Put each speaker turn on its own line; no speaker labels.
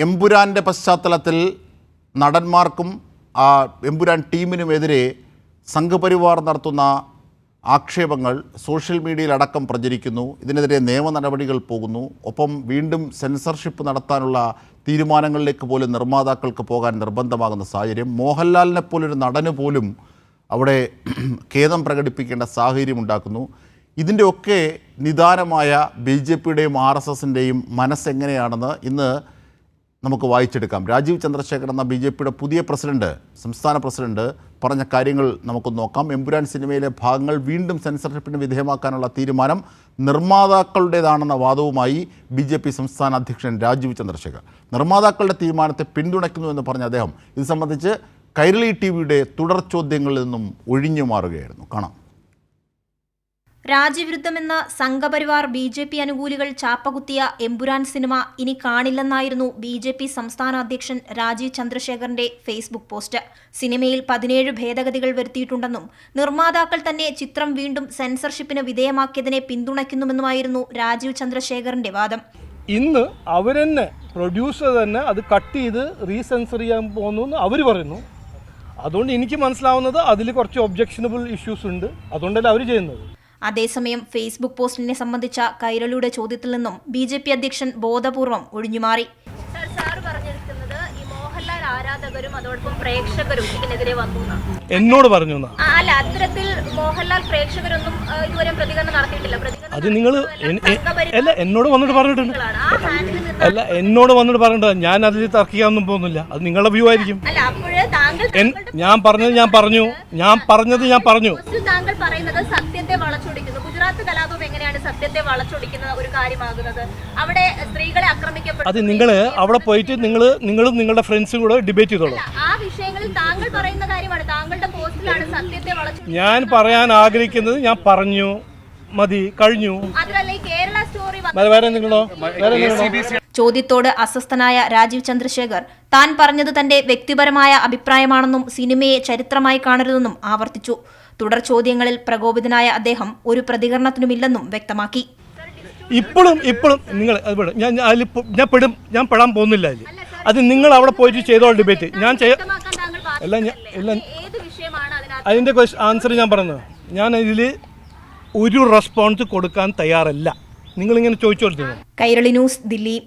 എമ്പുരാൻ്റെ പശ്ചാത്തലത്തിൽ നടന്മാർക്കും എമ്പുരാൻ ടീമിനുമെതിരെ സംഘപരിവാർ നടത്തുന്ന ആക്ഷേപങ്ങൾ സോഷ്യൽ മീഡിയയിലടക്കം പ്രചരിക്കുന്നു. ഇതിനെതിരെ നിയമ നടപടികൾ പോകുന്നു. ഒപ്പം വീണ്ടും സെൻസർഷിപ്പ് നടത്താനുള്ള തീരുമാനങ്ങളിലേക്ക് പോലും നിർമ്മാതാക്കൾക്ക് പോകാൻ നിർബന്ധമാകുന്ന സാഹചര്യം. മോഹൻലാലിനെ പോലൊരു നടന് പോലും അവിടെ ഖേദം പ്രകടിപ്പിക്കേണ്ട സാഹചര്യം ഉണ്ടാക്കുന്നു. ഇതിൻ്റെയൊക്കെ നിദാനമായ BJPയുടെയും RSSൻ്റെയും മനസ്സെങ്ങനെയാണെന്ന് ഇന്ന് നമുക്ക് വായിച്ചെടുക്കാം. രാജീവ് ചന്ദ്രശേഖർ എന്ന BJPയുടെ പുതിയ പ്രസിഡന്റ്, സംസ്ഥാന പ്രസിഡന്റ് പറഞ്ഞ കാര്യങ്ങൾ നമുക്ക് നോക്കാം. എമ്പുരാൻ സിനിമയിലെ ഭാഗങ്ങൾ വീണ്ടും സെൻസർഷിപ്പിന് വിധേയമാക്കാനുള്ള തീരുമാനം നിർമ്മാതാക്കളുടേതാണെന്ന വാദവുമായി BJP സംസ്ഥാന അധ്യക്ഷൻ രാജീവ് ചന്ദ്രശേഖർ. നിർമ്മാതാക്കളുടെ തീരുമാനത്തെ പിന്തുണയ്ക്കുന്നുവെന്ന് പറഞ്ഞ അദ്ദേഹം ഇത് സംബന്ധിച്ച് കൈരളി TV-യുടെ തുടർ ചോദ്യങ്ങളിൽ നിന്നും ഒഴിഞ്ഞു മാറുകയായിരുന്നു. കാണാം.
രാജ്യവിരുദ്ധമെന്ന സംഘപരിവാർ BJP അനുകൂലികൾ ചാപ്പകുത്തിയ എമ്പുരാൻ സിനിമ ഇനി കാണില്ലെന്നായിരുന്നു BJP സംസ്ഥാന അധ്യക്ഷൻ രാജീവ് ചന്ദ്രശേഖറിന്റെ ഫേസ്ബുക്ക് പോസ്റ്റ്. സിനിമയിൽ 17 ഭേദഗതികൾ വരുത്തിയിട്ടുണ്ടെന്നും നിർമ്മാതാക്കൾ തന്നെ ചിത്രം വീണ്ടും സെൻസർഷിപ്പിന് വിധേയമാക്കിയതിനെ പിന്തുണയ്ക്കുന്നുവെന്നുമായിരുന്നു രാജീവ് ചന്ദ്രശേഖറിന്റെ വാദം.
ഇന്ന് അവരെന്നെ പ്രൊഡ്യൂസർ തന്നെ അത് കട്ട് ചെയ്ത് റീസെൻസർ ചെയ്യാൻ പോകുന്നു എന്ന് അവർ പറയുന്നു. അതുകൊണ്ട് എനിക്ക് മനസ്സിലാവുന്നത് അതിൽ കുറച്ച് ഒബ്ജക്ഷനബിൾ ഇഷ്യൂസ് ഉണ്ട്. അതുകൊണ്ടല്ല അവർ ചെയ്യുന്നത്.
അതേസമയം ഫേസ്ബുക്ക് പോസ്റ്റിനെ സംബന്ധിച്ച കൈരളിയുടെ ചോദ്യത്തിൽ നിന്നും BJP അധ്യക്ഷൻ ബോധപൂർവം ഒഴിഞ്ഞുമാറി. മോഹൻലാൽ ആരാധകരും അതോടൊപ്പം പ്രേക്ഷകരും ഇതിനെതിരെ വന്നു
എന്നോട് പറഞ്ഞു.
അല്ല, അത്തരത്തിൽ മോഹൻലാൽ പ്രേക്ഷകരൊന്നും ഇതുവരെ പ്രതികരണം നടത്തിയിട്ടില്ല.
അത് നിങ്ങൾ അല്ല എന്നോട് വന്നിട്ട് പറഞ്ഞിട്ടുണ്ട്. അല്ല എന്നോട് വന്നിട്ട് പറഞ്ഞിട്ടുണ്ട്. ഞാൻ അതിൽ തർക്കിക്കാനൊന്നും പോകുന്നില്ല. അത് നിങ്ങളുടെ വ്യൂ ആയിരിക്കും. ഞാൻ പറഞ്ഞത് ഞാൻ പറഞ്ഞു.
താങ്കൾ പറയുന്നത് സത്യത്തെ വളച്ചൊടിക്കുന്നു. ഗുജറാത്ത് കലാപം എങ്ങനെയാണ് സത്യത്തെ വളച്ചൊടിക്കുന്ന ഒരു കാര്യമാകുന്നത്? അവിടെ സ്ത്രീകളെ ആക്രമിക്കപ്പെട്ടു.
അത് നിങ്ങൾ അവിടെ പോയിട്ട് നിങ്ങളും നിങ്ങളുടെ ഫ്രണ്ട്സും കൂടെ ഡിബേറ്റ് ചെയ്തോളൂ.
ആ വിഷയങ്ങളിൽ താങ്കൾ പറയുന്ന കാര്യമാണ്. താങ്കളുടെ പോസ്റ്റിലാണ് സത്യത്തെ വളച്ചൊടിക്കുന്നത്.
ഞാൻ പറയാൻ ആഗ്രഹിക്കുന്നത് ഞാൻ പറഞ്ഞു. മതി, കഴിഞ്ഞു.
ചോദ്യത്തോട് അസ്വസ്ഥനായ രാജീവ് ചന്ദ്രശേഖർ താൻ പറഞ്ഞത് തന്റെ വ്യക്തിപരമായ അഭിപ്രായമാണെന്നും സിനിമയെ ചരിത്രമായി കാണരുതെന്നും ആവർത്തിച്ചു. തുടർ ചോദ്യങ്ങളിൽ പ്രകോപിതനായ അദ്ദേഹം ഒരു പ്രതികരണത്തിനുമില്ലെന്നും വ്യക്തമാക്കി.
ഇപ്പോഴും നിങ്ങൾ ഞാൻ പെടാൻ പോകുന്നില്ല. അത് നിങ്ങൾ അവിടെ പോയിട്ട് ചെയ്തോ ഡിബേറ്റ്. അതിന്റെ ആൻസർ ഞാൻ പറഞ്ഞത്. ഞാൻ ഇതിൽ ഒരു റെസ്പോൺസ് കൊടുക്കാൻ തയ്യാറല്ല. നിങ്ങളിങ്ങനെ ചോദിച്ചോളൂ.
കൈരളി ന്യൂസ്, ദില്ലി.